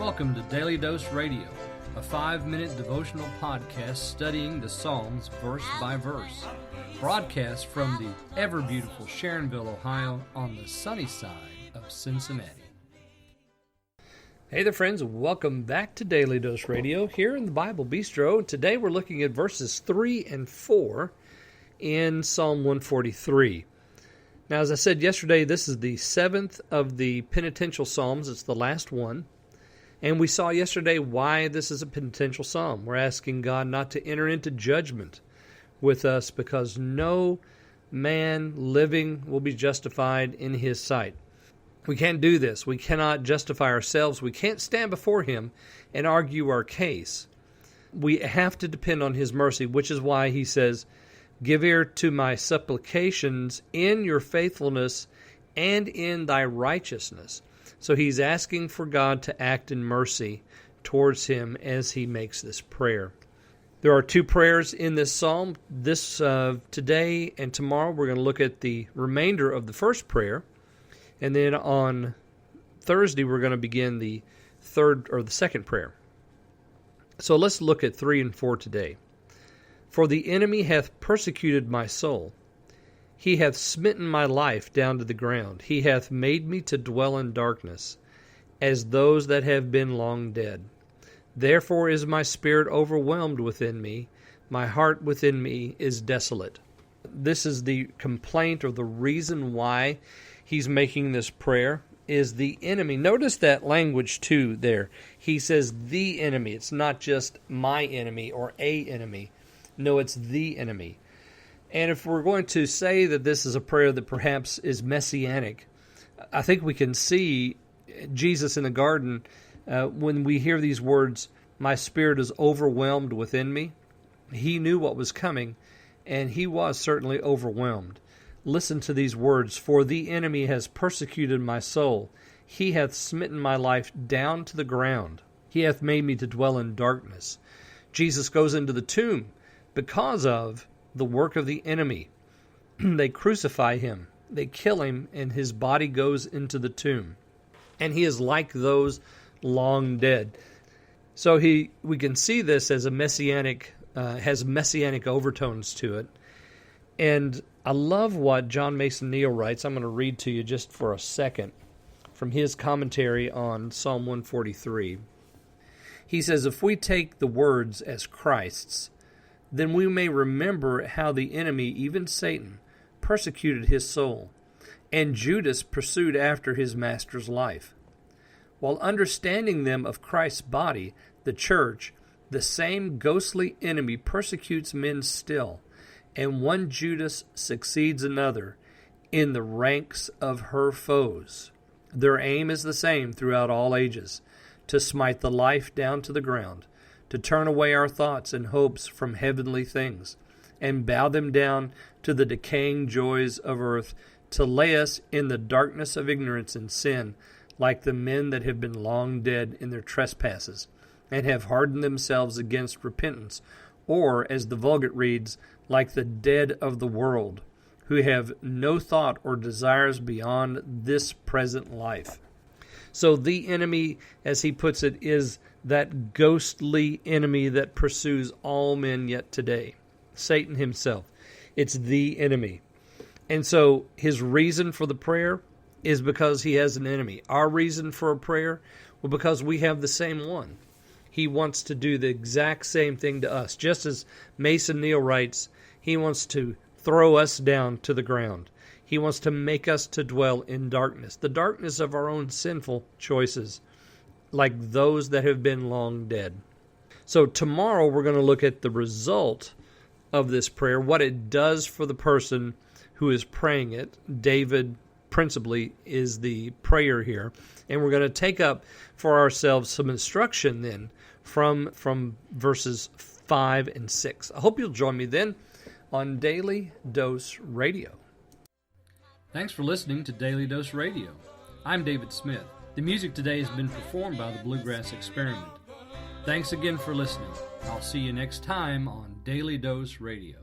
welcome to Daily Dose Radio, a 5-minute devotional podcast studying the Psalms verse by verse, broadcast from the ever-beautiful Sharonville, Ohio, on the sunny side of Cincinnati. Hey there, friends. Welcome back to Daily Dose Radio here in the Bible Bistro. Today we're looking at verses 3 and 4 in Psalm 143. Now, as I said yesterday, this is the 7th of the penitential psalms. It's the last one. And we saw yesterday why this is a penitential psalm. We're asking God not to enter into judgment with us because no man living will be justified in His sight. We can't do this. We cannot justify ourselves. We can't stand before Him and argue our case. We have to depend on His mercy, which is why He says, "Give ear to my supplications in your faithfulness and in thy righteousness." So he's asking for God to act in mercy towards him as he makes this prayer. There are two prayers in this psalm. Today and tomorrow we're going to look at the remainder of the first prayer. And then on Thursday we're going to begin the second prayer. So let's look at 3 and 4 today. For the enemy hath persecuted my soul. He hath smitten my life down to the ground. He hath made me to dwell in darkness, as those that have been long dead. Therefore is my spirit overwhelmed within me. My heart within me is desolate. This is the complaint, or the reason why he's making this prayer, is the enemy. Notice that language too there. He says the enemy. It's not just my enemy or a enemy. No, it's the enemy. And if we're going to say that this is a prayer that perhaps is messianic, I think we can see Jesus in the garden when we hear these words, "My spirit is overwhelmed within me." He knew what was coming, and he was certainly overwhelmed. Listen to these words, "For the enemy has persecuted my soul. He hath smitten my life down to the ground. He hath made me to dwell in darkness." Jesus goes into the tomb because of the work of the enemy. They crucify him, they kill him, and his body goes into the tomb. And he is like those long dead. So we can see this as a messianic, has messianic overtones to it. And I love what John Mason Neal writes. I'm going to read to you just for a second from his commentary on Psalm 143. He says, "If we take the words as Christ's, then we may remember how the enemy, even Satan, persecuted his soul, and Judas pursued after his master's life. While understanding them of Christ's body, the church, the same ghostly enemy persecutes men still, and one Judas succeeds another in the ranks of her foes. Their aim is the same throughout all ages, to smite the life down to the ground, to turn away our thoughts and hopes from heavenly things, and bow them down to the decaying joys of earth, to lay us in the darkness of ignorance and sin, like the men that have been long dead in their trespasses, and have hardened themselves against repentance, or, as the Vulgate reads, like the dead of the world, who have no thought or desires beyond this present life." So the enemy, as he puts it, is that ghostly enemy that pursues all men yet today. Satan himself. It's the enemy. And so his reason for the prayer is because he has an enemy. Our reason for a prayer, well, because we have the same one. He wants to do the exact same thing to us. Just as Mason Neal writes, he wants to throw us down to the ground. He wants to make us to dwell in darkness, the darkness of our own sinful choices, like those that have been long dead. So tomorrow we're going to look at the result of this prayer, what it does for the person who is praying it. David principally is the prayer here. And we're going to take up for ourselves some instruction then from verses 5 and 6. I hope you'll join me then on Daily Dose Radio. Thanks for listening to Daily Dose Radio. I'm David Smith. The music today has been performed by the Bluegrass Experiment. Thanks again for listening. I'll see you next time on Daily Dose Radio.